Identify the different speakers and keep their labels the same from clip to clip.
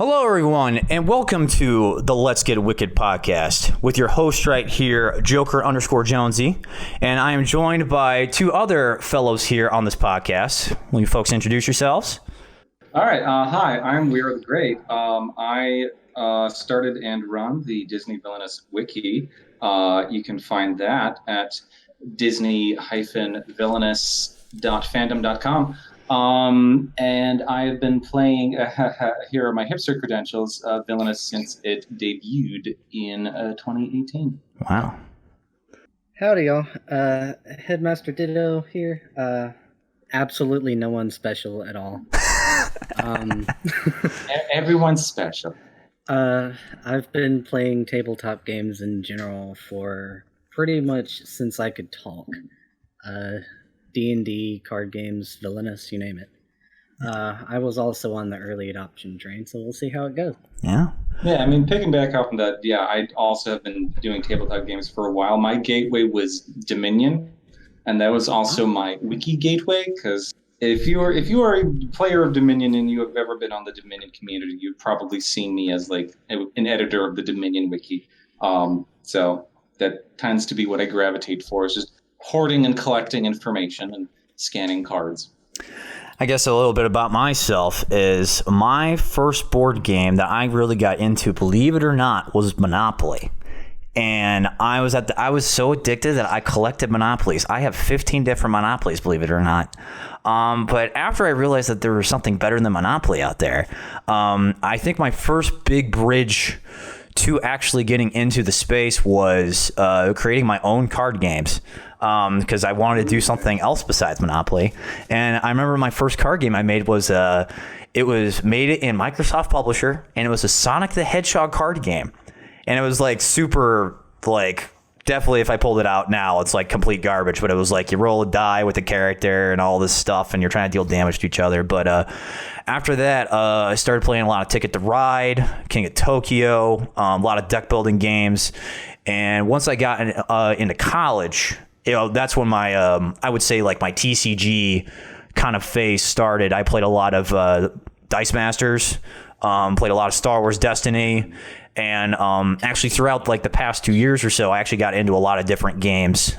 Speaker 1: Hello, everyone, and welcome to the Let's Get Wicked podcast with your host right here, Joker_Jonesy, and I am joined by two other fellows here on this podcast. Will you folks introduce yourselves?
Speaker 2: All right. Hi, I'm Weir the Great. I started and run the Disney Villainous wiki. You can find that at disney-villainous.fandom.com. And I've been playing, here are my hipster credentials, Villainous since it debuted in 2018.
Speaker 1: Wow.
Speaker 3: Howdy, y'all. Headmaster Ditto here. Absolutely no one special at all.
Speaker 2: Everyone's special.
Speaker 3: I've been playing tabletop games in general for pretty much since I could talk. D&D, card games, Villainous, you name it. I was also on the early adoption train, so we'll see how it goes.
Speaker 1: Yeah.
Speaker 2: Yeah, I mean, picking back up on that, yeah, I also have been doing tabletop games for a while. My gateway was Dominion, and that was also my wiki gateway, because if you are a player of Dominion and you have ever been on the Dominion community, you've probably seen me as like an editor of the Dominion wiki. So that tends to be what I gravitate for, is just hoarding and collecting information and scanning cards.
Speaker 1: I guess a little bit about myself is my first board game that I really got into, believe it or not, was Monopoly. And I was so addicted that I collected Monopolies. I have 15 different Monopolies, believe it or not. But after I realized that there was something better than Monopoly out there, I think my first big bridge to actually getting into the space was creating my own card games, because I wanted to do something else besides Monopoly. And I remember my first card game I made was it was made in Microsoft Publisher, and it was a Sonic the Hedgehog card game. And it was like super, like, definitely if I pulled it out now, it's like complete garbage. But it was like you roll a die with a character and all this stuff, and you're trying to deal damage to each other. But after that, I started playing a lot of Ticket to Ride, King of Tokyo, a lot of deck building games. And once I got into college, that's when my, I would say like my TCG kind of phase started. I played a lot of Dice Masters, played a lot of Star Wars Destiny. And actually throughout like the past 2 years or so, I actually got into a lot of different games,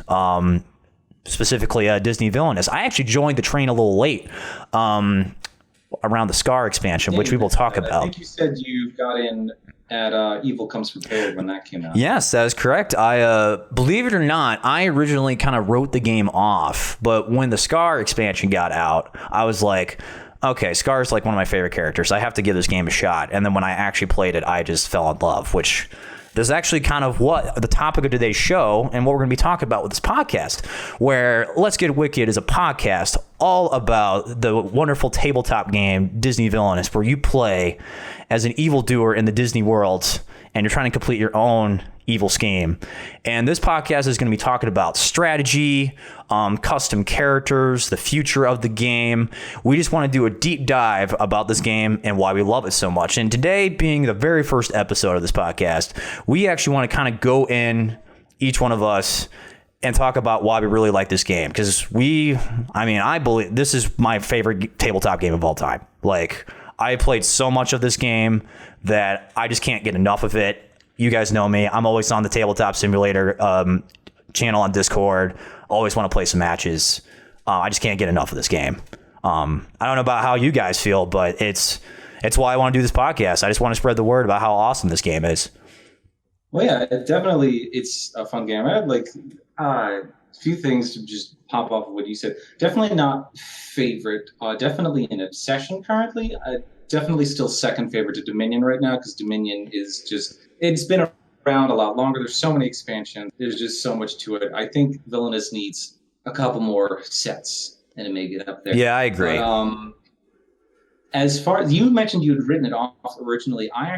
Speaker 1: specifically Disney Villainous. I actually joined the train a little late around the Scar expansion, which we will talk about.
Speaker 2: I think you said you got in at Evil Comes Prepared when that came out.
Speaker 1: Yes, that is correct. I believe it or not, I originally kind of wrote the game off, but when the Scar expansion got out, I was like, okay, Scar's like one of my favorite characters. I have to give this game a shot. And then when I actually played it, I just fell in love, which is actually kind of what the topic of today's show and what we're going to be talking about with this podcast, where Let's Get Wicked is a podcast all about the wonderful tabletop game Disney Villainous, where you play as an evildoer in the Disney world and you're trying to complete your own evil scheme. And this podcast is going to be talking about strategy, custom characters, the future of the game. We just want to do a deep dive about this game and why we love it so much. And today, being the very first episode of this podcast, we actually want to kind of go in, each one of us, and talk about why we really like this game. Because I believe this is my favorite tabletop game of all time. Like, I played so much of this game that I just can't get enough of it. You guys know me. I'm always on the Tabletop Simulator channel on Discord. Always want to play some matches. I just can't get enough of this game. I don't know about how you guys feel, but it's why I want to do this podcast. I just want to spread the word about how awesome this game is.
Speaker 2: Well, yeah, it's a fun game. I had like a few things to just pop off of what you said. Definitely not favorite. Definitely an obsession currently. Definitely still second favorite to Dominion right now, because Dominion is just, it's been around a lot longer. There's so many expansions. There's just so much to it. I think Villainous needs a couple more sets and it may get up there.
Speaker 1: Yeah, I agree.
Speaker 2: But, as far as you mentioned, you had written it off originally. I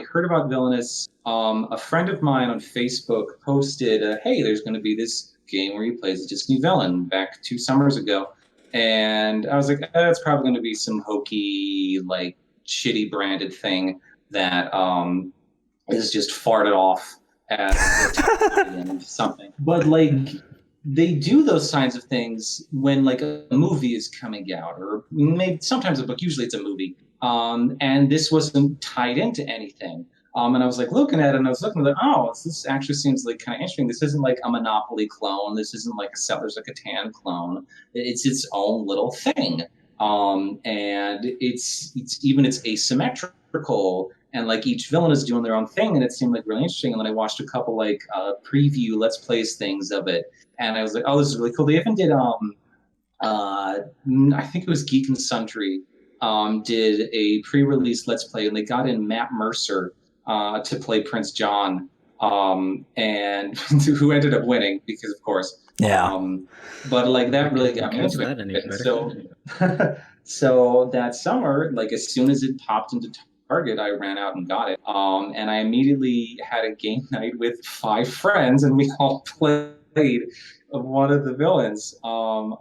Speaker 2: heard about Villainous. A friend of mine on Facebook posted, hey, there's going to be this game where he plays a Disney villain back 2 summers ago. And I was like, that's probably going to be some hokey, like, shitty branded thing that is just farted off at and something. But, like, they do those kinds of things when like a movie is coming out, or maybe sometimes a book. Usually it's a movie. And this wasn't tied into anything. And I was like looking at it, and I was looking like, oh, this actually seems like kind of interesting. This isn't like a Monopoly clone. This isn't like a Settlers of Catan clone. It's its own little thing. And it's asymmetrical, and like each villain is doing their own thing, and it seemed like really interesting. And then I watched a couple like preview Let's Plays things of it, and I was like, oh, this is really cool. They even did I think it was Geek and Sundry did a pre-release Let's Play, and they got in Matt Mercer to play Prince John, and who ended up winning because, of course.
Speaker 1: Yeah.
Speaker 2: But like that really got me into it. So, so that summer, like as soon as it popped into Target, I ran out and got it. And I immediately had a game night with 5 friends, and we all played one of the villains. I'm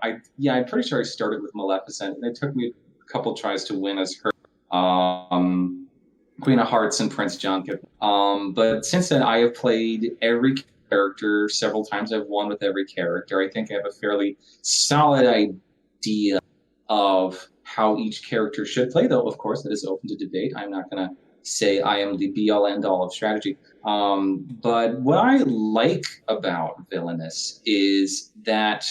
Speaker 2: pretty sure I started with Maleficent, and it took me a couple tries to win as her. Queen of Hearts and Prince John. But since then, I have played every character several times. I've won with every character. I think I have a fairly solid idea of how each character should play, though, of course, that is open to debate. I'm not going to say I am the be-all, end-all of strategy. But what I like about Villainous is that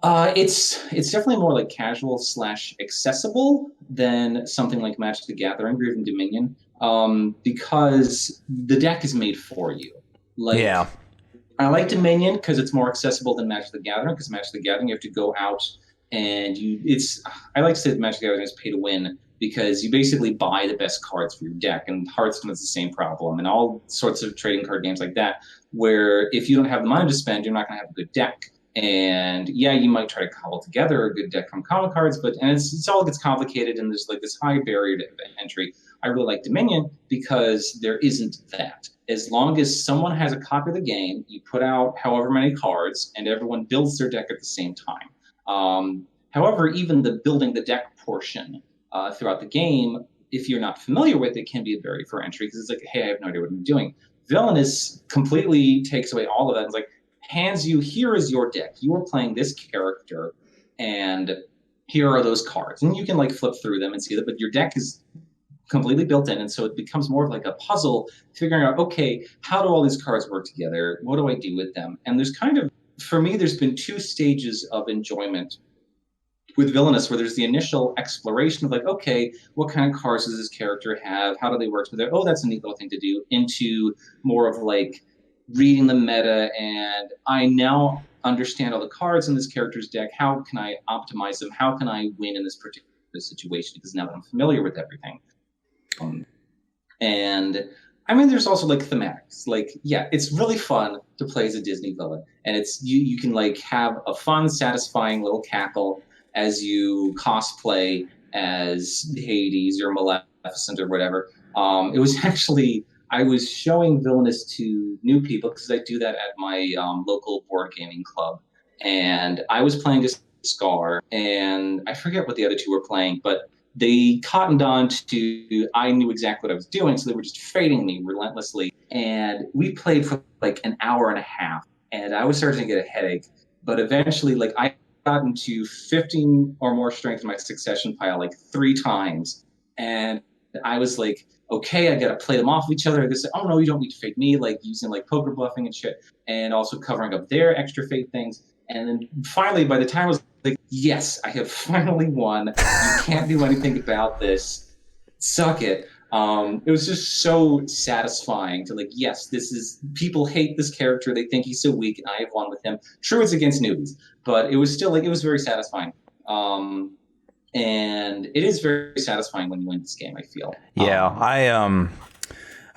Speaker 2: it's definitely more like casual / accessible than something like Magic the Gathering or even Dominion, because the deck is made for you. Like, yeah. I like Dominion because it's more accessible than Magic the Gathering, because Magic the Gathering you have to go out and I like to say that Magic the Gathering is pay to win, because you basically buy the best cards for your deck, and Hearthstone has the same problem, and all sorts of trading card games like that, where if you don't have the money to spend, you're not going to have a good deck. And yeah, you might try to cobble together a good deck from common cards, but it's all gets complicated, and there's like this high barrier to entry. I really like Dominion because there isn't that. As long as someone has a copy of the game, you put out however many cards, and everyone builds their deck at the same time. However, even the building the deck portion throughout the game, if you're not familiar with it, can be a barrier for entry, because it's like, hey, I have no idea what I'm doing. Villainous completely takes away all of that. It's like, hands you, here is your deck. You are playing this character, and here are those cards. And you can like flip through them and see that, but your deck is completely built in. And so it becomes more of like a puzzle, figuring out, okay, how do all these cards work together? What do I do with them? And there's kind of, for me, there's been 2 stages of enjoyment with Villainous, where there's the initial exploration of like, okay, what kind of cards does this character have? How do they work together? Oh, that's a neat little thing to do, into more of like, reading the meta, and I now understand all the cards in this character's deck. How can I optimize them? How can I win in this particular situation? Because now that I'm familiar with everything. And I mean, there's also like thematics. Like, yeah, it's really fun to play as a Disney villain, and it's you can like have a fun, satisfying little cackle as you cosplay as Hades or Maleficent or whatever. It was actually, I was showing Villainous to new people, because I do that at my local board gaming club. And I was playing as Scar, and I forget what the other 2 were playing, but they cottoned on to, I knew exactly what I was doing, so they were just fading me relentlessly. And we played for like an hour and a half, and I was starting to get a headache. But eventually, like, I got into 15 or more strength in my succession pile like 3 times. And I was like, okay, I gotta play them off of each other. They say, oh no, you don't need to fade me, like using like poker bluffing and shit, and also covering up their extra fade things. And then finally, by the time I was like, yes, I have finally won. You can't do anything about this. Suck it. It was just so satisfying to like, yes, people hate this character. They think he's so weak, and I have won with him. True, it's against newbies, but it was still like, it was very satisfying. And it is very satisfying when you win this game, I feel.
Speaker 1: Yeah, I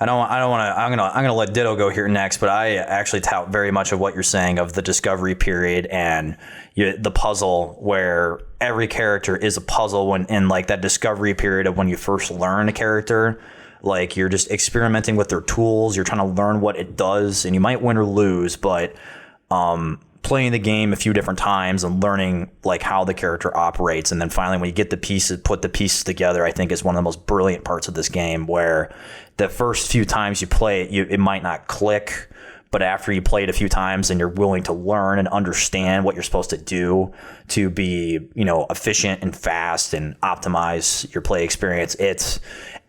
Speaker 1: don't want to. I'm gonna let Ditto go here next, but I actually tout very much of what you're saying of the discovery period and the puzzle, where every character is a puzzle when in like that discovery period of when you first learn a character. Like, you're just experimenting with their tools. You're trying to learn what it does, and you might win or lose, but playing the game a few different times and learning like how the character operates, and then finally when you get put the pieces together, I think is one of the most brilliant parts of this game, where the first few times you play it, it might not click, But after you play it a few times and you're willing to learn and understand what you're supposed to do to be, efficient and fast and optimize your play experience,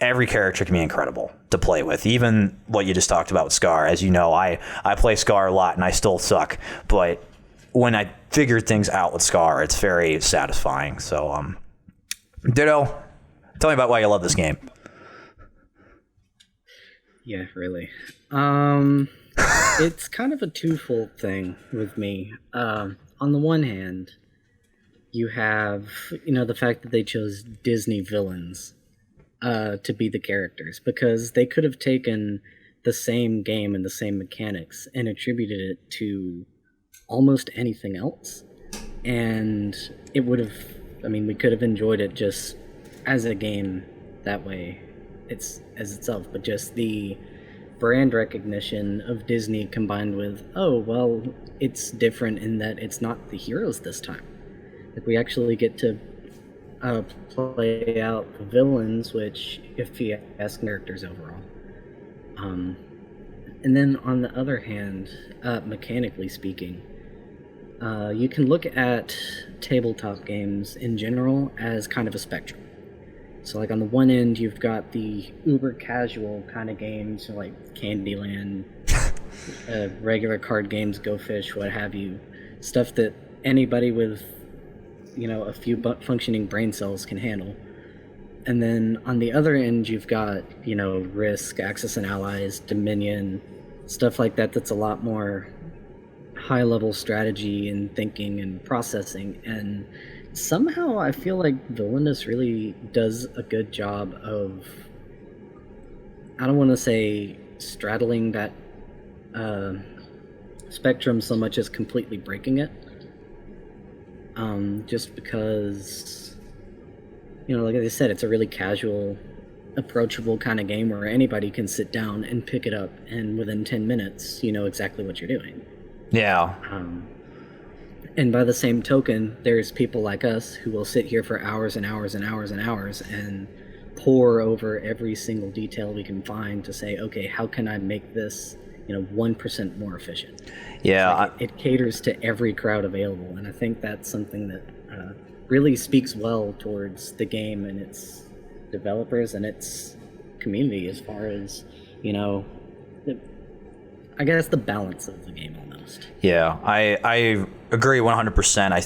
Speaker 1: every character can be incredible to play with. Even what you just talked about with Scar. As you know, I play Scar a lot and I still suck. But when I figured things out with Scar, it's very satisfying. So, Ditto, tell me about why you love this game.
Speaker 3: Yeah, really. It's kind of a twofold thing with me. On the one hand, you have, the fact that they chose Disney villains to be the characters, because they could have taken the same game and the same mechanics and attributed it to almost anything else. And it would have, we could have enjoyed it just as a game that way, as itself, but just the brand recognition of Disney combined with, it's different in that it's not the heroes this time. Like, we actually get to play out the villains, which, if you ask, characters overall. And then on the other hand, mechanically speaking, you can look at tabletop games in general as kind of a spectrum. So, like, on the one end, you've got the uber casual kind of games, like Candyland, regular card games, Go Fish, what have you. Stuff that anybody with, a few functioning brain cells can handle. And then on the other end, you've got, Risk, Axis and Allies, Dominion, stuff like that that's a lot more high-level strategy and thinking and processing. And somehow I feel like Villainous really does a good job of, I don't want to say straddling that spectrum so much as completely breaking it. Just because, like I said, it's a really casual, approachable kind of game where anybody can sit down and pick it up, and within 10 minutes, you know exactly what you're doing.
Speaker 1: Yeah.
Speaker 3: And by the same token, there's people like us who will sit here for hours and hours and hours and hours and pore over every single detail we can find to say, okay, how can I make this, 1% more efficient?
Speaker 1: Yeah.
Speaker 3: Like it caters to every crowd available, and I think that's something that really speaks well towards the game and its developers and its community as far as, I guess the balance of the game almost.
Speaker 1: Yeah, I agree 100%. I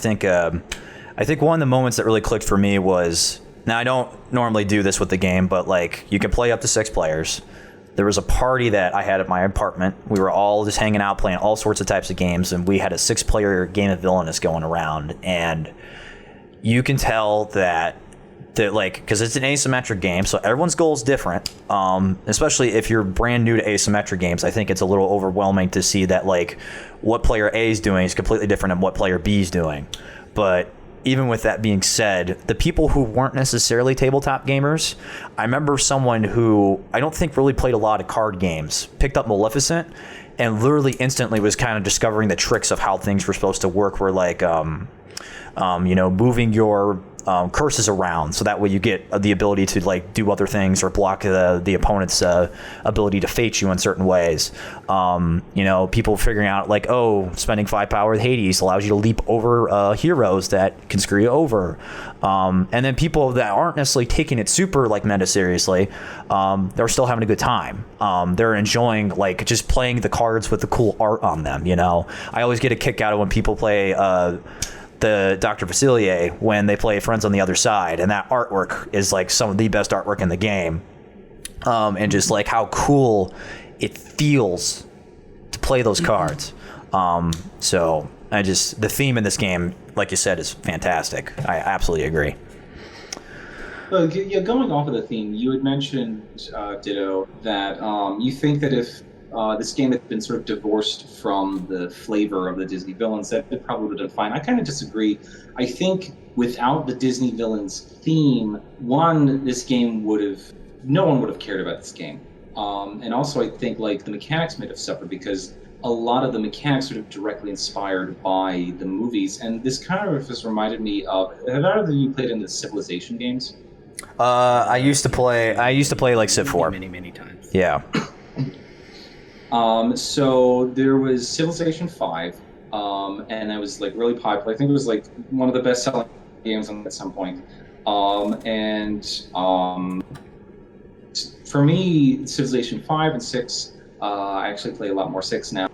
Speaker 1: think one of the moments that really clicked for me was, now I don't normally do this with the game, but like, you can play up to 6 players. There was a party that I had at my apartment. We were all just hanging out, playing all sorts of types of games, and we had a 6-player game of Villainous going around. And you can tell that because it's an asymmetric game, so everyone's goal is different. Especially if you're brand new to asymmetric games, I think it's a little overwhelming to see that like what player A is doing is completely different than what player B is doing. But even with that being said, the people who weren't necessarily tabletop gamers, I remember someone who I don't think really played a lot of card games, picked up Maleficent, and literally instantly was kind of discovering the tricks of how things were supposed to work. Where like, moving your curses around, so that way you get the ability to like do other things or block the opponent's ability to fate you in certain ways. People figuring out like, spending 5 power with Hades allows you to leap over heroes that can screw you over. And then people that aren't necessarily taking it super like meta seriously, they're still having a good time. They're enjoying like just playing the cards with the cool art on them. I always get a kick out of when people play the Dr. Facilier when they play Friends on the Other Side, and that artwork is like some of the best artwork in the game, and just like how cool it feels to play those cards. So the theme in this game, like you said, is fantastic. I absolutely agree.
Speaker 2: Well, yeah, going off of the theme, you had mentioned, Ditto, that you think that if this game had been sort of divorced from the flavor of the Disney villains, that it probably would have been fine. I kind of disagree. I think without the Disney villains theme, this game no one would have cared about this game. And also I think like the mechanics might have suffered because a lot of the mechanics sort of directly inspired by the movies. And this kind of has reminded me of, have either of you played any of the Civilization games?
Speaker 1: I used to play like Civ 4.
Speaker 3: Many times.
Speaker 1: Yeah.
Speaker 2: So there was Civilization 5, and that was like really popular. I think it was like one of the best selling games at some point. And For me, Civilization 5 and 6, I actually play a lot more 6 now,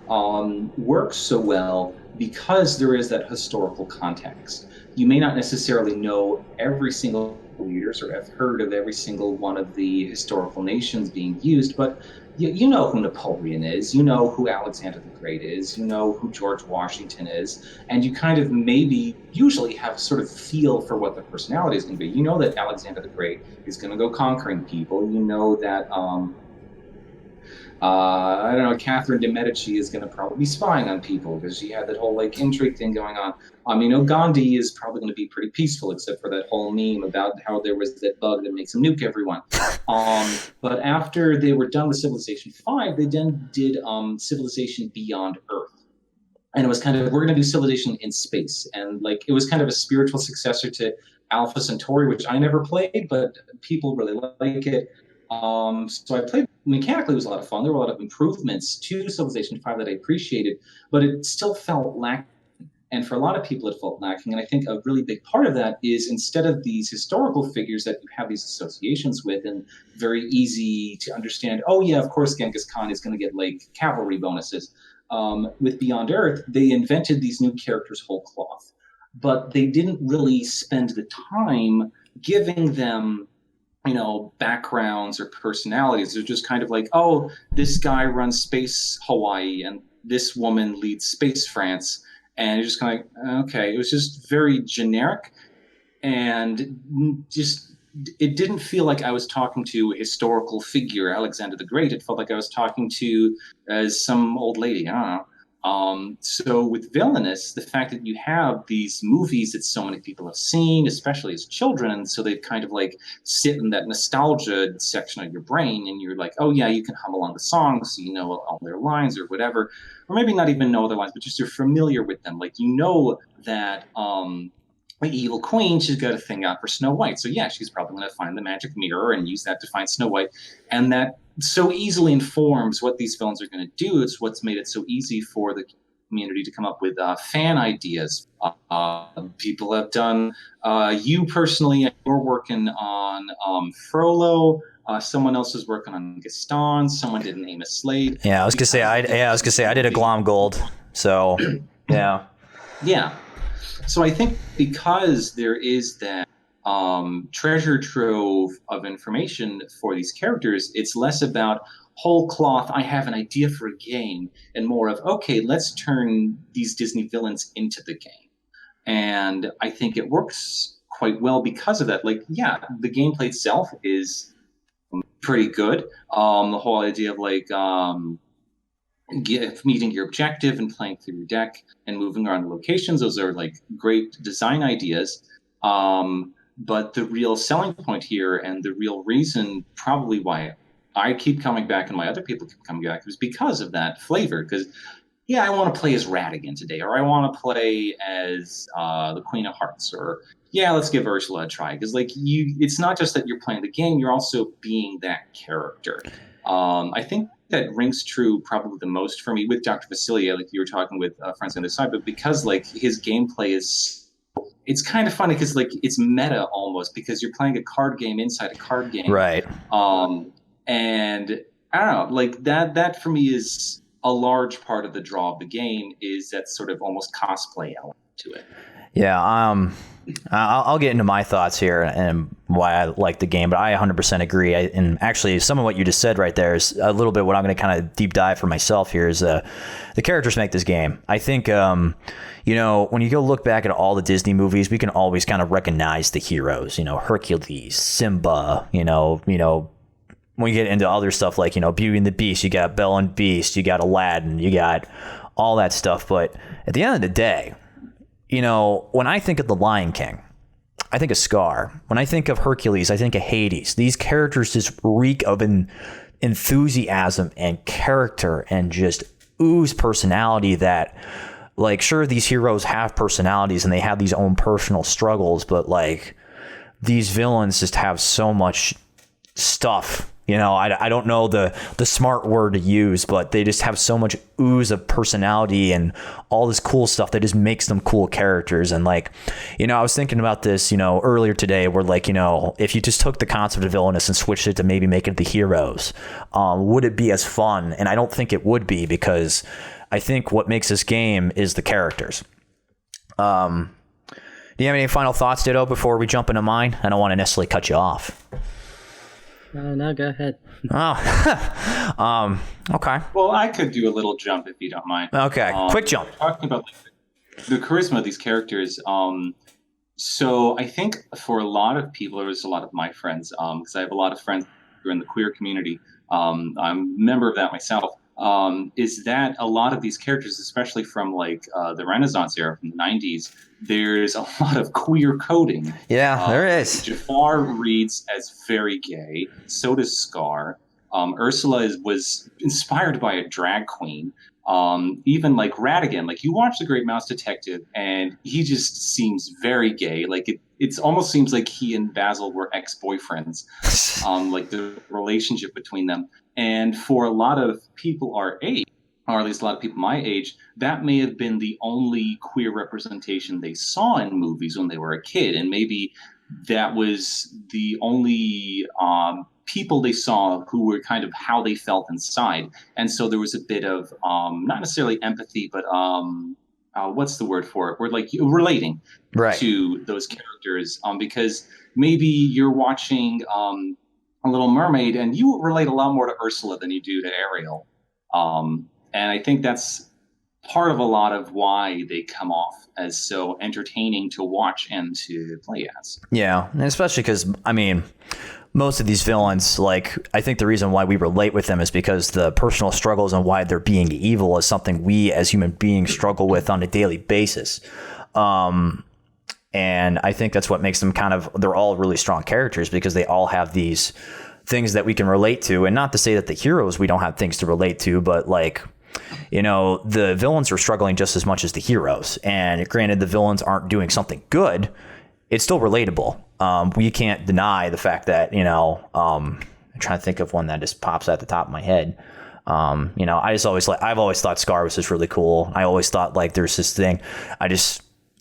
Speaker 2: works so well because there is that historical context. You may not necessarily know every single leaders or have heard of every single one of the historical nations being used, but you know who Napoleon is, you know who Alexander the Great is, you know who George Washington is, and you kind of maybe usually have sort of feel for what the personality is going to be. You know that Alexander the Great is going to go conquering people. You know that I don't know, Catherine de Medici is going to probably be spying on people because she had that whole like intrigue thing going on. You know, Gandhi is probably going to be pretty peaceful, except for that whole meme about how there was that bug that makes him nuke everyone. But after they were done with Civilization 5, they then did Civilization Beyond Earth. And it was kind of, we're going to do Civilization in space. And like, it was kind of a spiritual successor to Alpha Centauri, which I never played, but people really like it. So I played mechanically. It was a lot of fun. There were a lot of improvements to Civilization 5 that I appreciated, but it still felt lacking. And for a lot of people, it felt lacking. And I think a really big part of that is instead of these historical figures that you have these associations with and very easy to understand, oh yeah, of course Genghis Khan is going to get like cavalry bonuses. With Beyond Earth, they invented these new characters whole cloth, but they didn't really spend the time giving them, you know, backgrounds or personalities. They're just kind of like, oh, this guy runs Space Hawaii and this woman leads Space France. And you're just kind of like, okay, it was just very generic. And just, it didn't feel like I was talking to a historical figure, Alexander the Great. It felt like I was talking to some old lady. I don't know. So with Villainous, the fact that you have these movies that so many people have seen, especially as children, so they kind of like sit in that nostalgia section of your brain, and you're like, oh yeah, you can hum along the songs, so you know all their lines or whatever, or maybe not even know their lines, but just you're familiar with them. Like, you know that the evil queen, she's got a thing out for Snow White. So yeah, she's probably going to find the magic mirror and use that to find Snow White. And that so easily informs what these villains are going to do. It's what's made it so easy for the community to come up with fan ideas. People have done, you personally, you're working on Frollo. Someone else is working on Gaston. Someone did an Amos Slade.
Speaker 1: Yeah, I was gonna say I did a Glom Gold. So yeah.
Speaker 2: Yeah. So I think because there is that treasure trove of information for these characters, it's less about whole cloth, I have an idea for a game, and more of, okay, let's turn these Disney villains into the game. And I think it works quite well because of that. Like, yeah, the gameplay itself is pretty good. The whole idea of like meeting your objective and playing through your deck and moving around locations, those are like great design ideas. But the real selling point here, and the real reason probably why I keep coming back and why other people keep coming back, is because of that flavor. Because yeah, I want to play as Ratigan today, or I want to play as the Queen of Hearts, or yeah, let's give Ursula a try. Because like it's not just that you're playing the game, you're also being that character. I think that rings true probably the most for me with Dr. Vasilia, like you were talking with friends on the side, but because like his gameplay is, it's kind of funny because like it's meta almost, because you're playing a card game inside a card game.
Speaker 1: Right.
Speaker 2: And I don't know, like that for me is a large part of the draw of the game, is that sort of almost cosplay element to it.
Speaker 1: Yeah, I'll get into my thoughts here and why I like the game, but I 100% agree. And actually, some of what you just said right there is a little bit what I'm going to kind of deep dive for myself here is the characters make this game. I think, you know, when you go look back at all the Disney movies, we can always kind of recognize the heroes, you know, Hercules, Simba, you know, when you get into other stuff like, you know, Beauty and the Beast, you got Belle and Beast, you got Aladdin, you got all that stuff. But at the end of the day, you know, when I think of the Lion King, I think of Scar. When I think of Hercules, I think of Hades. These characters just reek of enthusiasm and character and just ooze personality that, like, sure, these heroes have personalities and they have these own personal struggles, but like these villains just have so much stuff You know, I don't know the smart word to use, but they just have so much ooze of personality and all this cool stuff that just makes them cool characters. And like, you know, I was thinking about this, you know, earlier today, where like, you know, if you just took the concept of Villainous and switched it to maybe make it the heroes, would it be as fun? And I don't think it would be, because I think what makes this game is the characters. Do you have any final thoughts, Ditto, before we jump into mine? I don't want to necessarily cut you off.
Speaker 3: No, go ahead.
Speaker 1: Oh, okay.
Speaker 2: Well, I could do a little jump if you don't mind.
Speaker 1: Okay, quick jump.
Speaker 2: Talking about like, the charisma of these characters. So I think for a lot of people, there's a lot of my friends, because I have a lot of friends who are in the queer community. I'm a member of that myself. Is that a lot of these characters, especially from like the Renaissance era, from the 90s, there's a lot of queer coding.
Speaker 1: Yeah, there is.
Speaker 2: Jafar reads as very gay. So does Scar. Ursula was inspired by a drag queen. Even like Ratigan, like you watch The Great Mouse Detective, and he just seems very gay. Like it almost seems like he and Basil were ex-boyfriends. Like the relationship between them. And for a lot of people our age, or at least a lot of people my age, that may have been the only queer representation they saw in movies when they were a kid. And maybe that was the only people they saw who were kind of how they felt inside. And so there was a bit of not necessarily empathy, but what's the word for it? We're like relating to those characters, because maybe you're watching a Little Mermaid and you relate a lot more to Ursula than you do to Ariel. And I think that's part of a lot of why they come off as so entertaining to watch and to play as.
Speaker 1: Yeah, and especially because, I mean, most of these villains, like, I think the reason why we relate with them is because the personal struggles and why they're being evil is something we as human beings struggle with on a daily basis. And I think that's what makes them they're all really strong characters, because they all have these things that we can relate to. And not to say that the heroes, we don't have things to relate to, but like, you know, the villains are struggling just as much as the heroes. And granted, the villains aren't doing something good. It's still relatable. We can't deny the fact that, you know, I'm trying to think of one that just pops at the top of my head. You know, I've always thought Scar was just really cool. I always thought like there's this thing.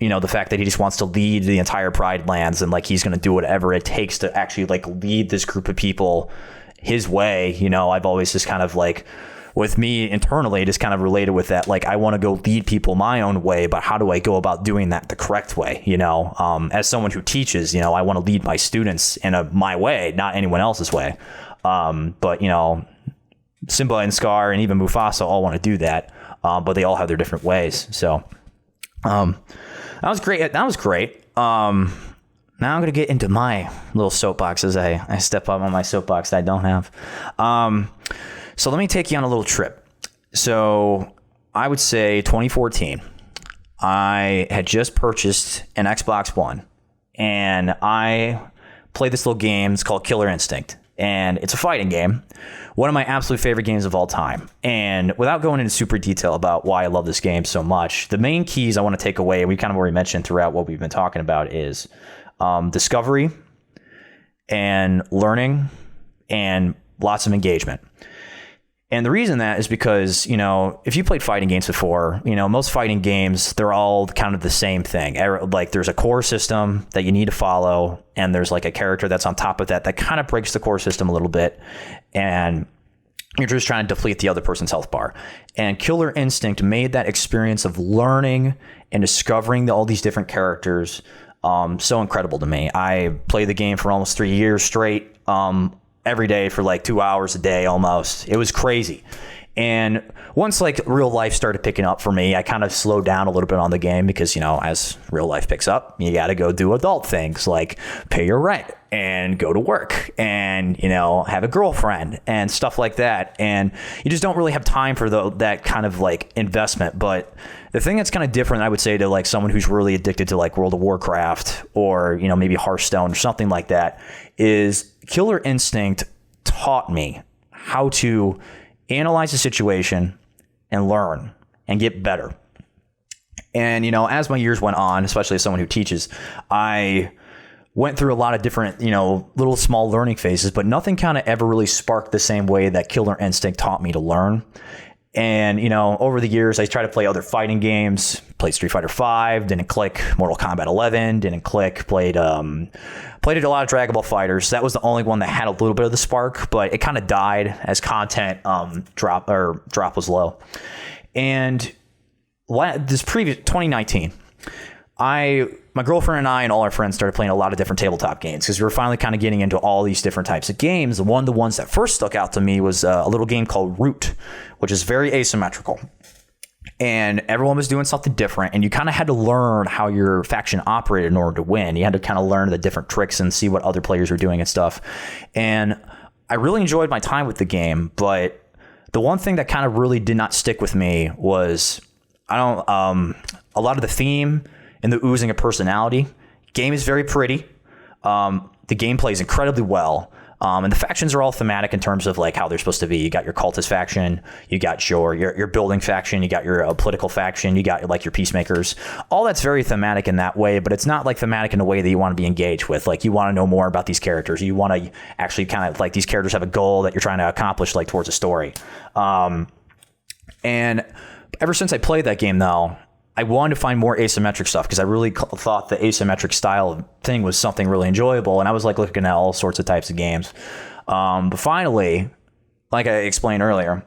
Speaker 1: You know, the fact that he just wants to lead the entire Pride Lands, and like he's going to do whatever it takes to actually like lead this group of people his way. You know, I've always just kind of like, with me internally, just kind of related with that. Like, I want to go lead people my own way, but how do I go about doing that the correct way? You know, as someone who teaches, you know, I want to lead my students in my way, not anyone else's way. But, you know, Simba and Scar and even Mufasa all want to do that, but they all have their different ways. So, that was great. Now I'm going to get into my little soapbox as I step up on my soapbox that I don't have. So let me take you on a little trip. So I would say 2014, I had just purchased an Xbox One, and I played this little game. It's called Killer Instinct, and it's a fighting game. One of my absolute favorite games of all time. And without going into super detail about why I love this game so much, the main keys I want to take away, we kind of already mentioned throughout what we've been talking about, is discovery and learning and lots of engagement. And the reason that is because, you know, if you played fighting games before, you know, most fighting games, they're all kind of the same thing. Like, there's a core system that you need to follow, and there's like a character that's on top of that kind of breaks the core system a little bit, and you're just trying to deplete the other person's health bar. And Killer Instinct made that experience of learning and discovering all these different characters so incredible to me. I played the game for almost 3 years straight, every day for like 2 hours a day almost. It was crazy. And once like real life started picking up for me, I kind of slowed down a little bit on the game, because, you know, as real life picks up, you got to go do adult things like pay your rent and go to work and, you know, have a girlfriend and stuff like that. And you just don't really have time for that kind of like investment. But the thing that's kind of different, I would say, to like someone who's really addicted to like World of Warcraft or, you know, maybe Hearthstone or something like that, is Killer Instinct taught me how to analyze the situation and learn and get better. And, you know, as my years went on, especially as someone who teaches, I went through a lot of different, little small learning phases, but nothing kind of ever really sparked the same way that Killer Instinct taught me to learn. And, over the years, I tried to play other fighting games, played Street Fighter V, didn't click. Mortal Kombat 11, didn't click. Played a lot of Dragon Ball Fighters. That was the only one that had a little bit of the spark, but it kind of died as content drop was low. And this previous 2019, my girlfriend and I and all our friends started playing a lot of different tabletop games because we were finally kind of getting into all these different types of games. The ones that first stuck out to me was a little game called Root, which is very asymmetrical. And everyone was doing something different, and you kind of had to learn how your faction operated in order to win. You had to kind of learn the different tricks and see what other players were doing and stuff. And I really enjoyed my time with the game, but the one thing that kind of really did not stick with me was a lot of the theme and the oozing of personality. Game is very pretty. The game plays incredibly well. And the factions are all thematic in terms of like how they're supposed to be. You got your cultist faction, you got your building faction, you got your political faction, you got like your peacemakers. All that's very thematic in that way, but it's not like thematic in a way that you want to be engaged with. Like you want to know more about these characters. You want to actually kind of like these characters have a goal that you're trying to accomplish like towards a story. And ever since I played that game though, I wanted to find more asymmetric stuff because I really thought the asymmetric style thing was something really enjoyable. And I was like looking at all sorts of types of games. But finally, like I explained earlier,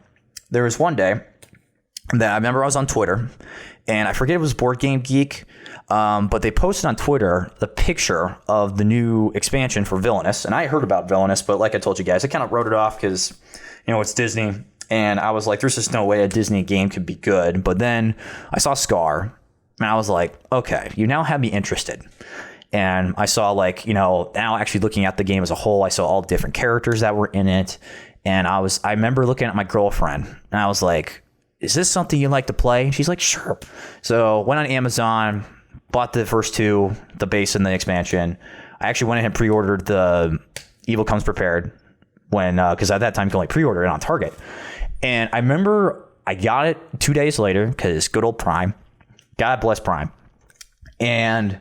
Speaker 1: there was one day that I remember I was on Twitter and I forget it was Board Game Geek, but they posted on Twitter the picture of the new expansion for Villainous. And I heard about Villainous, but like I told you guys, I kind of wrote it off because, it's Disney. And I was like, there's just no way a Disney game could be good. But then I saw Scar, and I was like, okay, you now have me interested. And I saw now actually looking at the game as a whole, I saw all the different characters that were in it. And I remember looking at my girlfriend, and I was like, is this something you like to play? And she's like, sure. So went on Amazon, bought the first two, the base and the expansion. I actually went ahead and pre-ordered the Evil Comes Prepared because at that time you could only pre-order it on Target. And I remember I got it 2 days later because good old Prime. God bless Prime. And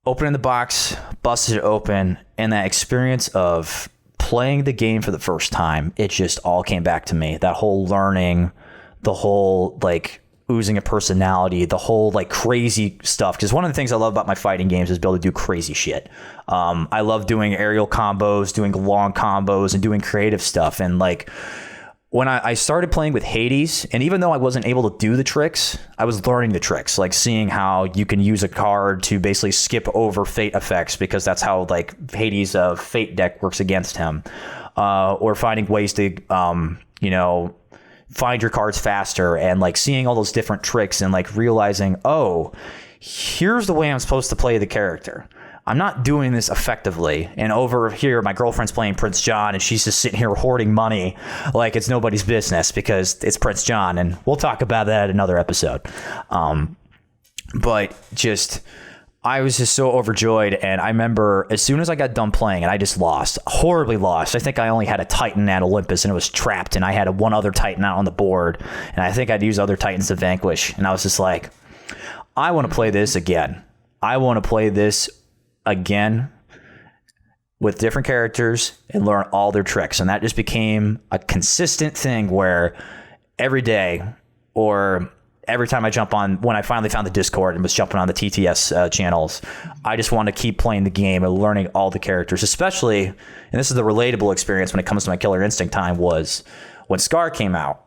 Speaker 1: opening the box, busted it open, and that experience of playing the game for the first time, it just all came back to me. That whole learning, the whole oozing a personality, the whole crazy stuff. Because one of the things I love about my fighting games is be able to do crazy shit. I love doing aerial combos, doing long combos, and doing creative stuff. And when I started playing with Hades, and even though I wasn't able to do the tricks, I was learning the tricks, seeing how you can use a card to basically skip over fate effects because that's how Hades' fate deck works against him, or finding ways to find your cards faster and seeing all those different tricks and realizing, oh, here's the way I'm supposed to play the character. I'm not doing this effectively. And over here, my girlfriend's playing Prince John, and she's just sitting here hoarding money like it's nobody's business because it's Prince John. And we'll talk about that in another episode. But I was just so overjoyed. And I remember as soon as I got done playing it, I just lost, horribly lost. I think I only had a Titan at Olympus and it was trapped. And I had one other Titan out on the board. And I think I'd use other Titans to vanquish. And I was just like, I want to play this again. I want to play this again with different characters and learn all their tricks. And that just became a consistent thing where every day or every time I jump on, when I finally found the Discord and was jumping on the TTS channels, I just want to keep playing the game and learning all the characters, especially, and this is the relatable experience when it comes to my Killer Instinct time, was when Scar came out.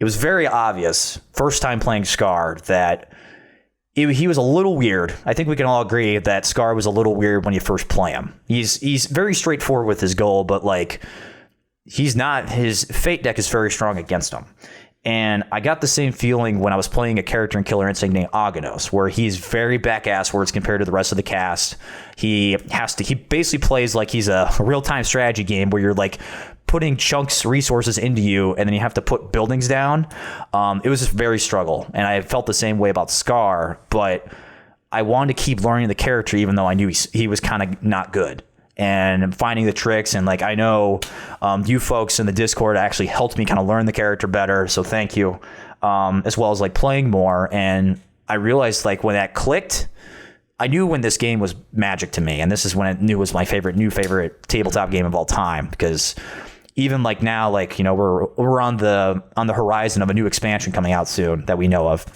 Speaker 1: It was very obvious, first time playing Scar, that he was a little weird. I think we can all agree that Scar was a little weird when you first play him. He's very straightforward with his goal, but he's not, his fate deck is very strong against him. And I got the same feeling when I was playing a character in Killer Instinct named Aganos, where he's very back-ass-words compared to the rest of the cast. He basically plays like he's a real-time strategy game where you're putting chunks resources into you and then you have to put buildings down. It was just very struggle. And I felt the same way about Scar, but I wanted to keep learning the character even though I knew he was kind of not good. And finding the tricks, and I know you folks in the Discord actually helped me kind of learn the character better, so thank you. As well as playing more, and I realized when that clicked, I knew when this game was magic to me, and this is when I knew it was my new favorite tabletop game of all time, because even like now, like, you know, we're on the horizon of a new expansion coming out soon that we know of.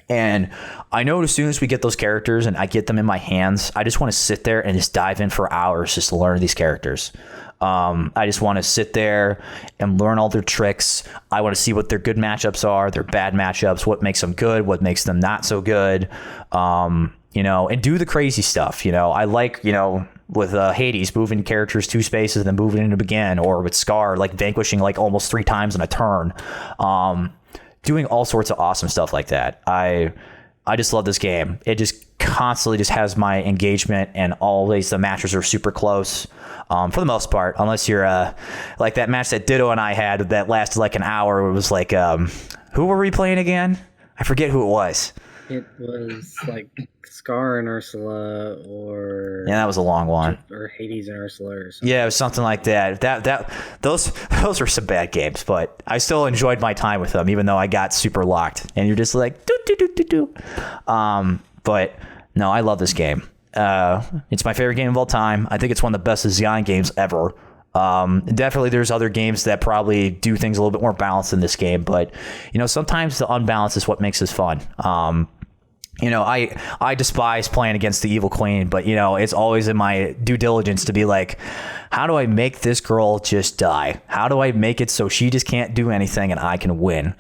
Speaker 1: And I know as soon as we get those characters and I get them in my hands, I just want to sit there and just dive in for hours just to learn these characters. I just want to sit there and learn all their tricks. I want to see what their good matchups are, their bad matchups, what makes them good, what makes them not so good, you know, and do the crazy stuff. You know, I like, you know, with Hades, moving characters 2 spaces and then moving into again, or with Scar, like vanquishing like almost 3 times in a turn. Doing all sorts of awesome stuff like that. I just love this game. It just constantly just has my engagement, and always the matches are super close for the most part, unless you're like that match that Ditto and I had that lasted like an hour. It was like, who were we playing again? I forget who it was.
Speaker 3: It was like Scar and Ursula, or
Speaker 1: yeah, that was a long one.
Speaker 3: Or Hades and Ursula, or something.
Speaker 1: Yeah, it was something like that. Those were some bad games, but I still enjoyed my time with them, even though I got super locked. And you're just like do do do do do. But no, I love this game. It's my favorite game of all time. I think it's one of the best Xeon games ever. Definitely there's other games that probably do things a little bit more balanced than this game, but you know, sometimes the unbalance is what makes this fun. You know, I despise playing against the Evil Queen, but you know, it's always in my due diligence to be like, how do I make this girl just die? How do I make it so she just can't do anything and I can win?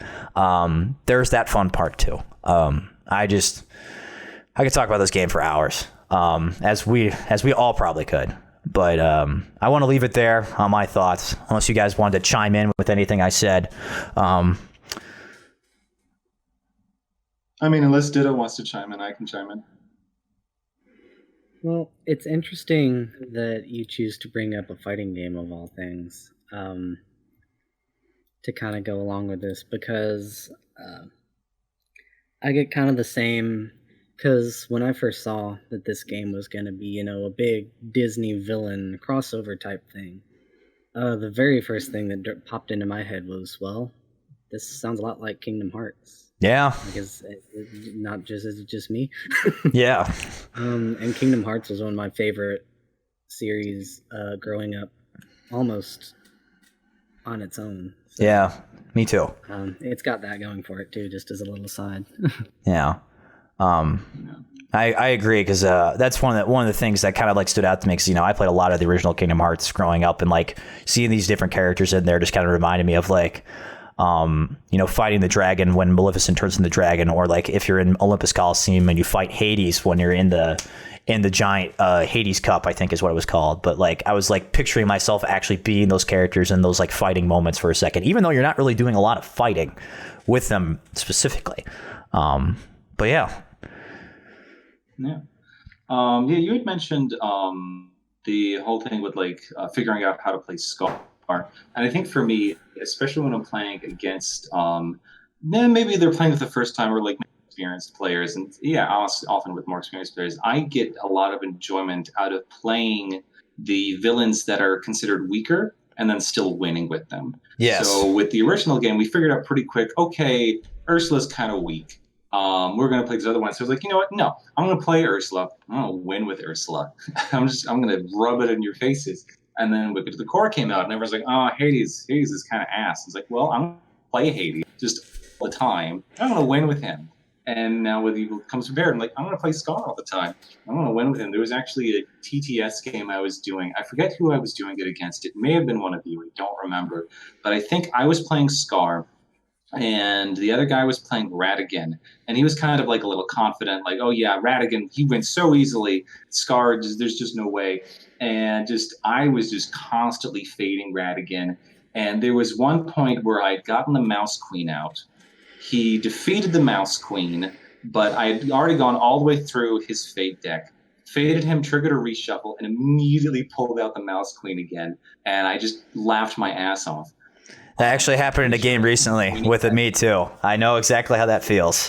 Speaker 1: There's that fun part too. I could talk about this game for hours, as we all probably could. But I want to leave it there on my thoughts, unless you guys wanted to chime in with anything I said.
Speaker 2: I mean, unless Ditto wants to chime in, I can chime in.
Speaker 3: Well, it's interesting that you choose to bring up a fighting game of all things to kind of go along with this, because I get kind of the same, because when I first saw that this game was going to be, you know, a big Disney villain crossover type thing, the very first thing that popped into my head was, well, this sounds a lot like Kingdom Hearts.
Speaker 1: Yeah.
Speaker 3: Because not just is it just me?
Speaker 1: Yeah.
Speaker 3: And Kingdom Hearts was one of my favorite series growing up, almost on its own. So,
Speaker 1: yeah, me too.
Speaker 3: It's got that going for it too, just as a little side.
Speaker 1: Yeah. I agree, because that's one of the things that kind of like stood out to me, because you know, I played a lot of the original Kingdom Hearts growing up, and like seeing these different characters in there just kind of reminded me of like, you know, fighting the dragon when Maleficent turns into the dragon, or like if you're in Olympus Coliseum and you fight Hades when you're in the giant Hades Cup, I think is what it was called. But like, I was like picturing myself actually being those characters in those like fighting moments for a second, even though you're not really doing a lot of fighting with them specifically. But yeah.
Speaker 2: Yeah. Yeah, you had mentioned the whole thing with like figuring out how to play Scar. And I think for me, especially when I'm playing against, then maybe they're playing with the first time, or like experienced players, and yeah, often with more experienced players, I get a lot of enjoyment out of playing the villains that are considered weaker and then still winning with them.
Speaker 1: Yes.
Speaker 2: So with the original game, we figured out pretty quick, okay, Ursula's kind of weak. We're going to play these other ones. So I was like, you know what? No, I'm going to play Ursula. I'm going to win with Ursula. I'm going to rub it in your faces. And then Wicked to the Core came out, and everyone's like, oh, Hades is kind of ass. It's like, well, I'm going to play Hades just all the time. I'm going to win with him. And now with Evil Comes Prepared, I'm like, I'm going to play Scar all the time. I'm going to win with him. There was actually a TTS game I was doing. I forget who I was doing it against. It may have been one of you. I don't remember. But I think I was playing Scar, and the other guy was playing Ratigan, and he was kind of like a little confident, like, oh yeah, Ratigan, he wins so easily. Scar, there's just no way. And I was just constantly fading Ratigan. And there was one point where I'd gotten the Mouse Queen out. He defeated the Mouse Queen, but I had already gone all the way through his Fate deck. Faded him, triggered a reshuffle, and immediately pulled out the Mouse Queen again. And I just laughed my ass off.
Speaker 1: That actually happened in a game recently with me too. I know exactly how that feels.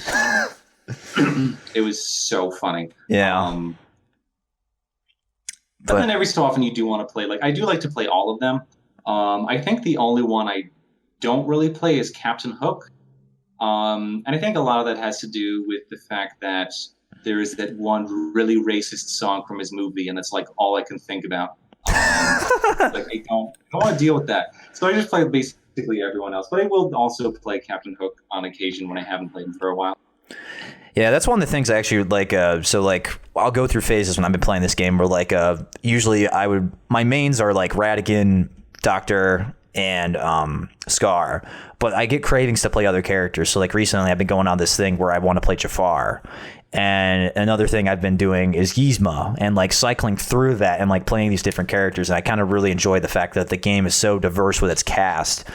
Speaker 2: It was so funny.
Speaker 1: Yeah.
Speaker 2: But then every so often you do want to play, like, I do like to play all of them. I think the only one I don't really play is Captain Hook. And I think a lot of that has to do with the fact that there is that one really racist song from his movie, and it's like all I can think about. Like I don't want to deal with that, so I just play basically everyone else. But I will also play Captain Hook on occasion when I haven't played him for a while.
Speaker 1: Yeah, that's one of the things I actually like. So like, I'll go through phases when I've been playing this game where like, usually my mains are like Radigan, Doctor, and Scar, but I get cravings to play other characters. So like recently I've been going on this thing where I want to play Jafar. And another thing I've been doing is Yzma, and like cycling through that and like playing these different characters. And I kind of really enjoy the fact that the game is so diverse with its cast.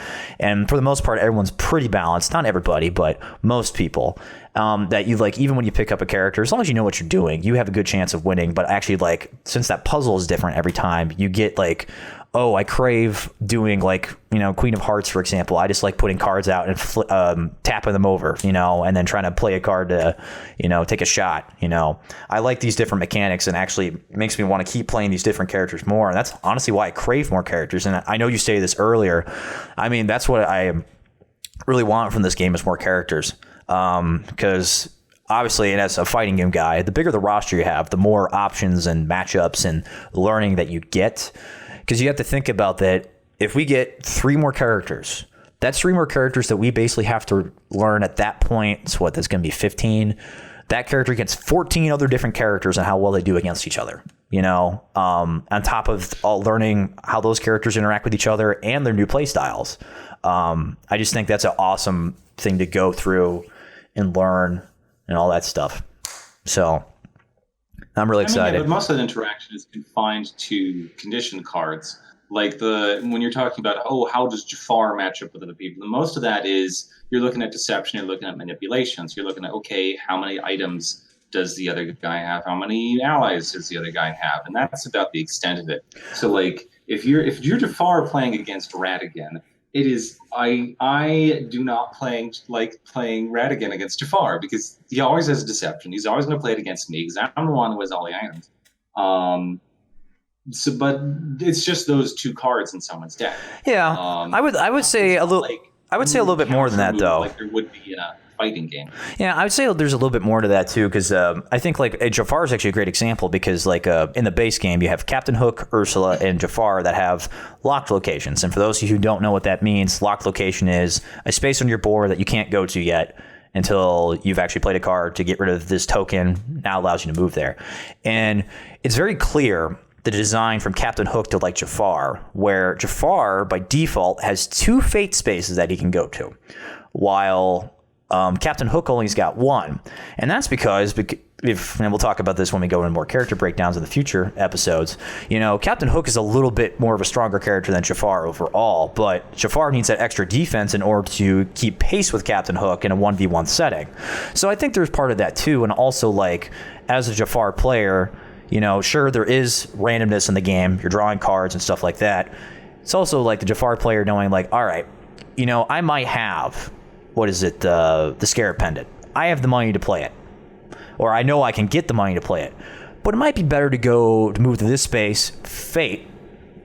Speaker 1: And for the most part, everyone's pretty balanced. Not everybody, but most people. That you like, even when you pick up a character, as long as you know what you're doing, you have a good chance of winning. But actually, like, since that puzzle is different every time, you get like, oh, I crave doing like, Queen of Hearts, for example. I just like putting cards out and tapping them over, and then trying to play a card to, take a shot. I like these different mechanics, and actually makes me want to keep playing these different characters more. And that's honestly why I crave more characters. And I know you stated this earlier. I mean, that's what I really want from this game is more characters. Because obviously, and as a fighting game guy, the bigger the roster you have, the more options and matchups and learning that you get. Because you have to think about that. If we get 3 more characters, that's 3 more characters that we basically have to learn at that point. So that's going to be 15. That character gets 14 other different characters and how well they do against each other. On top of all learning how those characters interact with each other and their new play styles. I just think that's an awesome thing to go through and learn and all that stuff. So I'm really excited.
Speaker 2: Yeah, but most of the interaction is confined to condition cards. Like when you're talking about, how does Jafar match up with other people? Most of that is you're looking at deception, you're looking at manipulations, you're looking at, okay, how many items does the other guy have? How many allies does the other guy have? And that's about the extent of it. So like if you're Jafar playing against Radigan, it is I do not like playing Radigan against Jafar because he always has deception. He's always going to play it against me because I'm the one who has all the items. But it's just those 2 cards in someone's deck.
Speaker 1: Yeah, I would say a little. I would say a little bit more than that, though.
Speaker 2: Like there would be in a fighting game.
Speaker 1: Yeah, I would say there's a little bit more to that too, because I think like Jafar is actually a great example because like in the base game you have Captain Hook, Ursula, and Jafar that have locked locations. And for those of you who don't know what that means, locked location is a space on your board that you can't go to yet until you've actually played a card to get rid of this token. Now allows you to move there, and it's very clear the design from Captain Hook to like Jafar, where Jafar by default has 2 fate spaces that he can go to, while Captain Hook only's got 1. And that's because and we'll talk about this when we go into more character breakdowns in the future episodes, Captain Hook is a little bit more of a stronger character than Jafar overall, but Jafar needs that extra defense in order to keep pace with Captain Hook in a 1v1 setting. So I think there's part of that too. And also like as a Jafar player, sure, there is randomness in the game. You're drawing cards and stuff like that. It's also like the Jafar player knowing like, all right, I might have, the Scarab Pendant. I have the money to play it. Or I know I can get the money to play it. But it might be better to move to this space, Fate,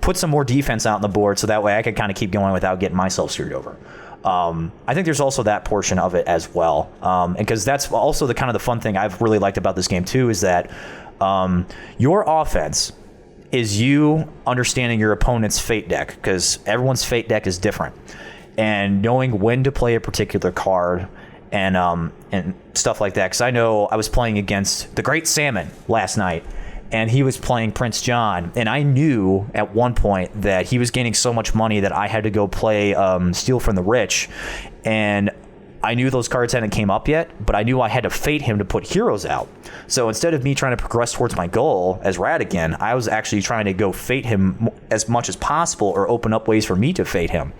Speaker 1: put some more defense out on the board so that way I can kind of keep going without getting myself screwed over. I think there's also that portion of it as well. And because that's also the kind of the fun thing I've really liked about this game too is that your offense is you understanding your opponent's fate deck because everyone's fate deck is different, and knowing when to play a particular card and stuff like that. Because I know I was playing against the Great Salmon last night, and he was playing Prince John, and I knew at one point that he was gaining so much money that I had to go play Steal from the Rich, and I knew those cards hadn't came up yet, but I knew I had to fate him to put heroes out. So instead of me trying to progress towards my goal as Radigan, I was actually trying to go fate him as much as possible or open up ways for me to fate him.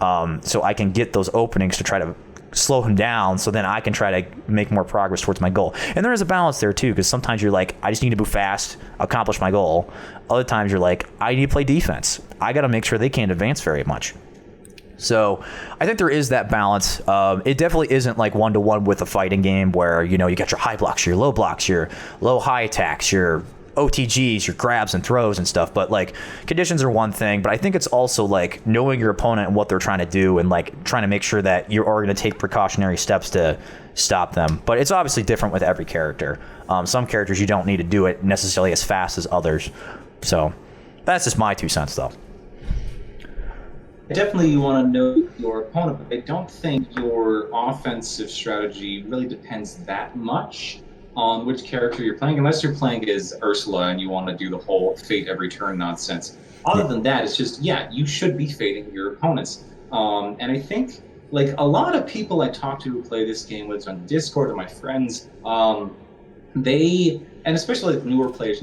Speaker 1: So I can get those openings to try to slow him down so then I can try to make more progress towards my goal. And there is a balance there too, because sometimes you're like, I just need to move fast, accomplish my goal. Other times you're like, I need to play defense. I got to make sure they can't advance very much. So I think there is that balance. It definitely isn't like one-to-one with a fighting game where, you got your high blocks, your low blocks, your low high attacks, your OTGs, your grabs and throws and stuff, but like conditions are one thing, but I think it's also like knowing your opponent and what they're trying to do and like trying to make sure that you are going to take precautionary steps to stop them. But it's obviously different with every character. Some characters you don't need to do it necessarily as fast as others. So that's just my 2 cents though.
Speaker 2: Definitely you want to know your opponent, but I don't think your offensive strategy really depends that much on which character you're playing, unless you're playing as Ursula and you want to do the whole fate every turn nonsense. Other than that, it's just, yeah, you should be fating your opponents. And I think, like, a lot of people I talk to who play this game, whether it's on Discord or my friends, and especially like newer players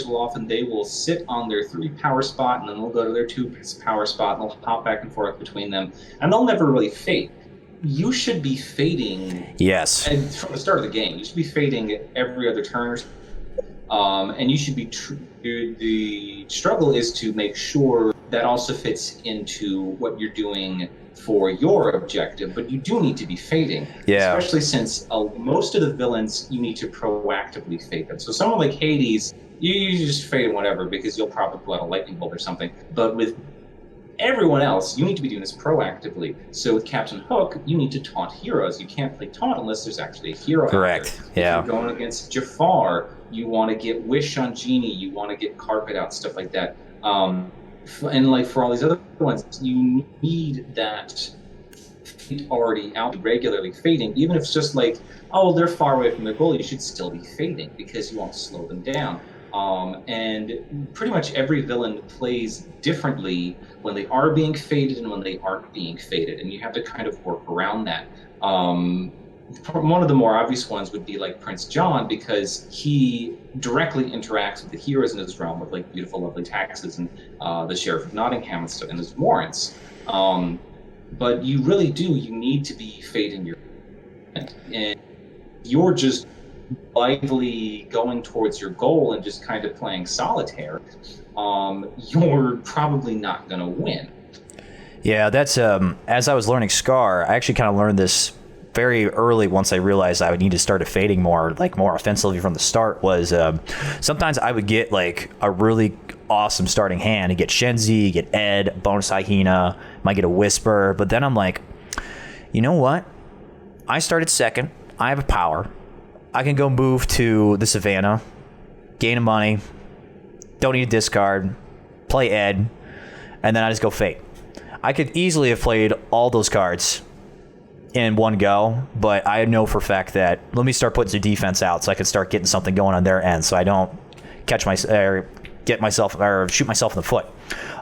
Speaker 2: will often, they will sit on their 3 power spot and then they'll go to their 2 power spot and they'll hop back and forth between them, and they'll never really fate. You should be fading.
Speaker 1: Yes.
Speaker 2: And from the start of the game, you should be fading every other turn. And you should be. The struggle is to make sure that also fits into what you're doing for your objective, but you do need to be fading.
Speaker 1: Yeah.
Speaker 2: Especially since most of the villains, you need to proactively fade them. So someone like Hades, you just fade him whatever because you'll probably pull out a lightning bolt or something. But with everyone else, you need to be doing this proactively. So with Captain Hook, you need to taunt heroes. You can't play taunt unless there's actually a hero.
Speaker 1: Correct. Yeah.
Speaker 2: If you're going against Jafar, you want to get Wish on Genie, you want to get Carpet out, stuff like that. And like for all these other ones, you need that already out regularly fading, even if it's just like, oh, they're far away from their goal, you should still be fading because you won't slow them down. And pretty much every villain plays differently when they are being faded and when they aren't being faded, and you have to kind of work around that. One of the more obvious ones would be like Prince John, because he directly interacts with the heroes in his realm with like Beautiful Lovely Taxes and the Sheriff of Nottingham and stuff, and his warrants. But you really do, you need to be fading your and you're just blithely going towards your goal and just kind of playing solitaire, you're probably not going to win.
Speaker 1: Yeah, that's as I was learning Scar, I actually kind of learned this very early once I realized I would need to start fading more offensively from the start. Was sometimes I would get like a really awesome starting hand and get Shenzi, get Ed, bonus Hyena, might get a Whisper, but then I'm like, you know what? I started second. I have a power. I can go move to the Savannah, gain money, don't need a discard, play Ed, and then I just go Fate. I could easily have played all those cards in one go, but I know for a fact that let me start putting some defense out so I can start getting something going on their end, so I don't shoot myself in the foot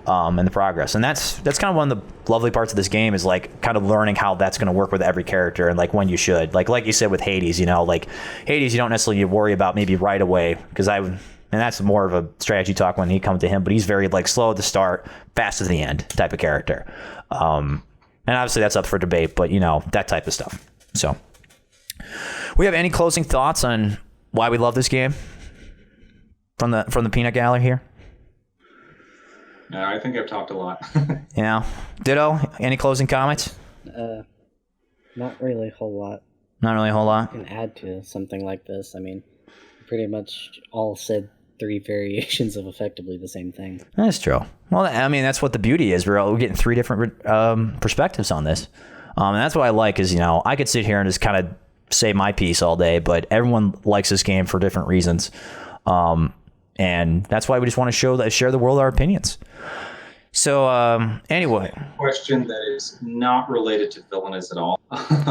Speaker 1: in the progress. And that's kind of one of the lovely parts of this game, is like kind of learning how that's going to work with every character and like when you should, like you said with Hades, you know, like Hades you don't necessarily need to worry about maybe right away, because and that's more of a strategy talk when he comes to him, but he's very like slow at the start, fast at the end type of character. And obviously that's up for debate, but you know, that type of stuff. So we have any closing thoughts on why we love this game from the peanut gallery here?
Speaker 2: I think I've talked a lot.
Speaker 1: Yeah. Ditto. Any closing comments?
Speaker 3: Not really a whole lot.
Speaker 1: Not really a whole lot.
Speaker 3: You can add to something like this. I mean, pretty much all said 3 variations of effectively the same thing.
Speaker 1: That's true. Well, I mean, that's what the beauty is. We're getting 3 different perspectives on this. And that's what I like is, you know, I could sit here and just kind of say my piece all day, but everyone likes this game for different reasons. And that's why we just want to share the world our opinions. So anyway.
Speaker 2: Question that is not related to Villainous at all.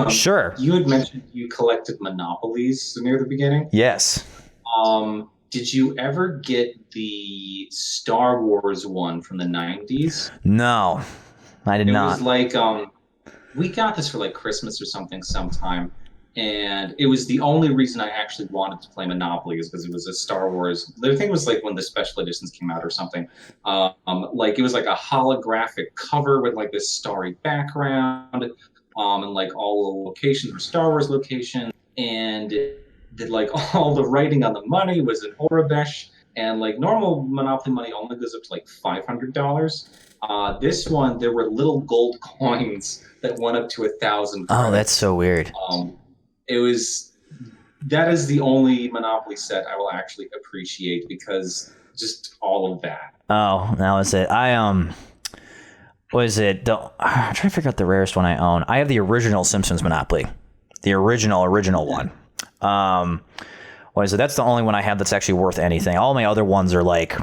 Speaker 1: Sure.
Speaker 2: You had mentioned you collected Monopolies near the beginning.
Speaker 1: Yes.
Speaker 2: Did you ever get the Star Wars one from the 90s?
Speaker 1: No, I did not.
Speaker 2: It was like, we got this for like Christmas or something sometime. And it was the only reason I actually wanted to play Monopoly, is because it was a Star Wars. The thing was like when the special editions came out or something. Like it was like a holographic cover with like this starry background, and like all the locations were Star Wars locations, and like all the writing on the money was in Orabesh, and like normal Monopoly money only goes up to like $500. This one, there were little gold coins that went up to 1,000.
Speaker 1: Oh, that's so weird.
Speaker 2: It was that is the only Monopoly set I will actually appreciate because just all of that.
Speaker 1: Oh, that was it. What is it? I'm trying to figure out the rarest one I own. I have the original Simpsons Monopoly, the original one. What is it? That's the only one I have that's actually worth anything. All my other ones are like,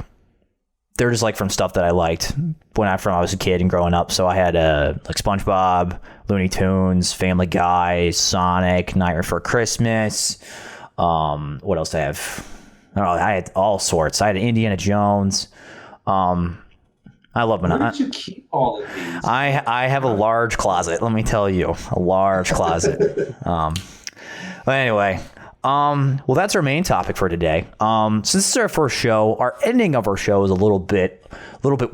Speaker 1: they're just like from stuff that I liked when I was a kid and growing up. So I had like SpongeBob, Looney Tunes, Family Guy, Sonic, Nightmare Before Christmas. What else did I have? I don't know. I had all sorts. I had Indiana Jones. I love Monopoly.
Speaker 2: Where did you keep all of these?
Speaker 1: I have a large closet. Let me tell you, a large closet. But anyway. Well, that's our main topic for today. Since this is our first show, our ending of our show is a little bit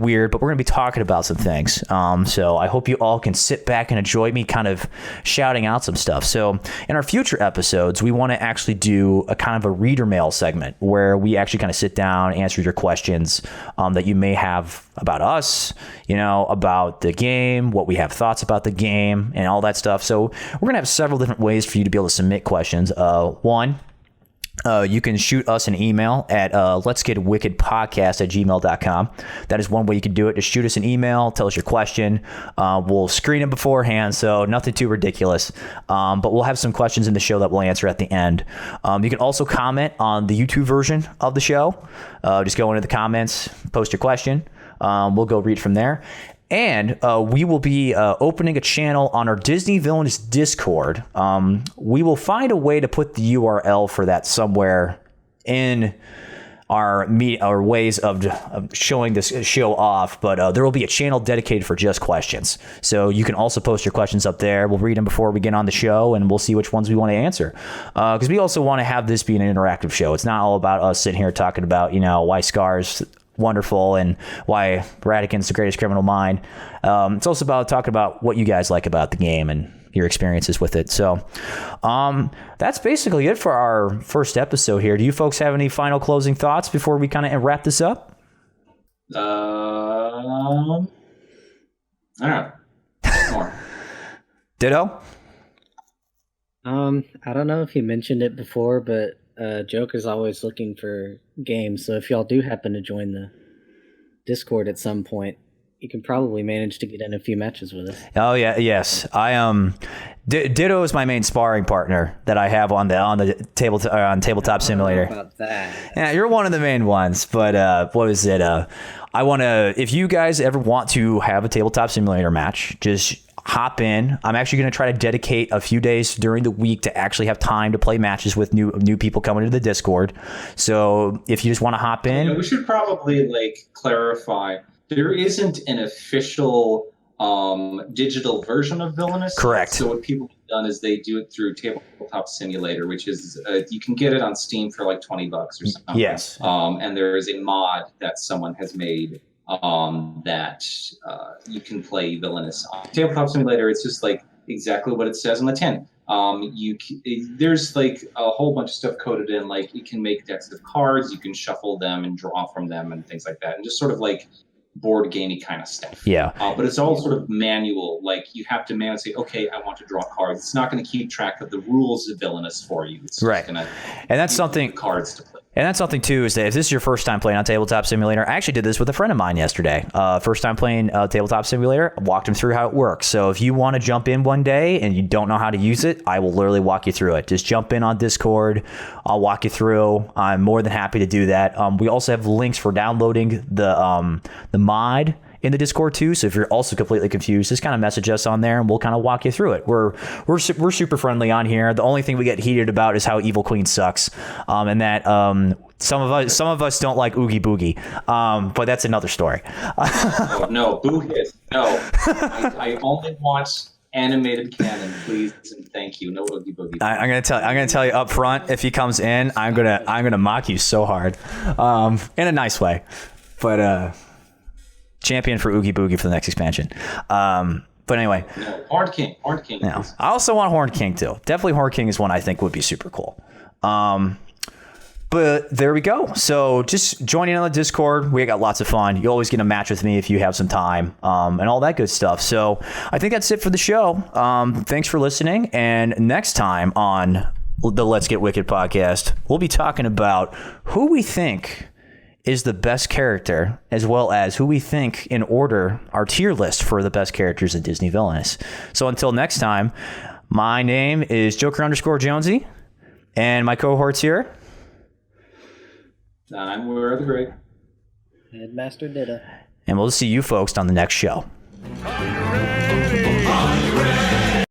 Speaker 1: weird, but we're going to be talking about some things. So I hope you all can sit back and enjoy me kind of shouting out some stuff. So in our future episodes, we want to actually do a kind of a reader mail segment where we actually kind of sit down, answer your questions that you may have about us, about the game, what we have thoughts about the game, and all that stuff. So we're going to have several different ways for you to be able to submit questions. One, you can shoot us an email at letsgetwickedpodcast@gmail.com. That is one way you can do it. Just shoot us an email, tell us your question. We'll screen it beforehand, so nothing too ridiculous. But we'll have some questions in the show that we'll answer at the end. You can also comment on the YouTube version of the show. Just go into the comments, post your question. We'll go read from there. And we will be opening a channel on our Disney Villainous Discord. We will find a way to put the URL for that somewhere in our ways of showing this show off. But there will be a channel dedicated for just questions. So you can also post your questions up there. We'll read them before we get on the show, and we'll see which ones we want to answer. Because we also want to have this be an interactive show. It's not all about us sitting here talking about, why Scar's wonderful and why Radican's the greatest criminal mind. It's also about talking about what you guys like about the game and your experiences with it. So that's basically it for our first episode here. Do you folks have any final closing thoughts before we kind of wrap this up?
Speaker 2: I don't know. More.
Speaker 1: Ditto?
Speaker 3: I don't know if you mentioned it before, but Joker's always looking for games, so if y'all do happen to join the Discord at some point, you can probably manage to get in a few matches with us.
Speaker 1: Oh yeah, yes. I Ditto is my main sparring partner that I have on the tabletop simulator.
Speaker 3: About that.
Speaker 1: Yeah, you're one of the main ones, but what is it? I want to. If you guys ever want to have a tabletop simulator match, just hop in. I'm actually going to try to dedicate a few days during the week to actually have time to play matches with new people coming to the Discord. So if you just want to hop in,
Speaker 2: we should probably clarify. There isn't an official digital version of Villainous.
Speaker 1: Correct.
Speaker 2: So what people have done is they do it through Tabletop Simulator, which is you can get it on Steam for like $20 or something.
Speaker 1: Yes.
Speaker 2: And there is a mod that someone has made that you can play Villainous on Tabletop Simulator. It's just like exactly what it says on the tin. There's like a whole bunch of stuff coded in, like you can make decks of cards, you can shuffle them and draw from them and things like that, and just sort of like board gamey kind of stuff.
Speaker 1: Yeah.
Speaker 2: But it's all sort of manual. Like you have to manually say, okay, I want to draw cards. It's not going to keep track of the rules of Villainous for you. It's
Speaker 1: right.
Speaker 2: Just gonna
Speaker 1: and that's something
Speaker 2: cards to play.
Speaker 1: And that's something too, is that if this is your first time playing on Tabletop Simulator, I actually did this with a friend of mine yesterday. First time playing Tabletop Simulator, I walked him through how it works. So if you want to jump in one day and you don't know how to use it, I will literally walk you through it. Just jump in on Discord. I'll walk you through. I'm more than happy to do that. We also have links for downloading the mod in the Discord too. So if you're also completely confused, just kind of message us on there and we'll kind of walk you through it. We're super friendly on here. The only thing we get heated about is how Evil Queen sucks. And that some of us don't like Oogie Boogie. But that's another story.
Speaker 2: No, Boogie. No. I only watch animated canon, please and thank you. No Oogie Boogie.
Speaker 1: I'm gonna tell you up front, if he comes in, I'm gonna mock you so hard. In a nice way. But champion for Oogie Boogie for the next expansion. But anyway.
Speaker 2: No, Horned King.
Speaker 1: No. I also want Horned King too. Definitely Horned King is one I think would be super cool. But there we go. So just joining on the Discord. We got lots of fun. You always get a match with me if you have some time, and all that good stuff. So I think that's it for the show. Thanks for listening. And next time on the Let's Get Wicked podcast, we'll be talking about who we think is the best character, as well as who we think in order our tier list for the best characters in Disney Villainous. So until next time, my name is Joker_Jonesy, and my cohorts here.
Speaker 2: I'm Where the Great.
Speaker 3: Headmaster Didda.
Speaker 1: And we'll see you folks on the next show.
Speaker 4: Are you ready?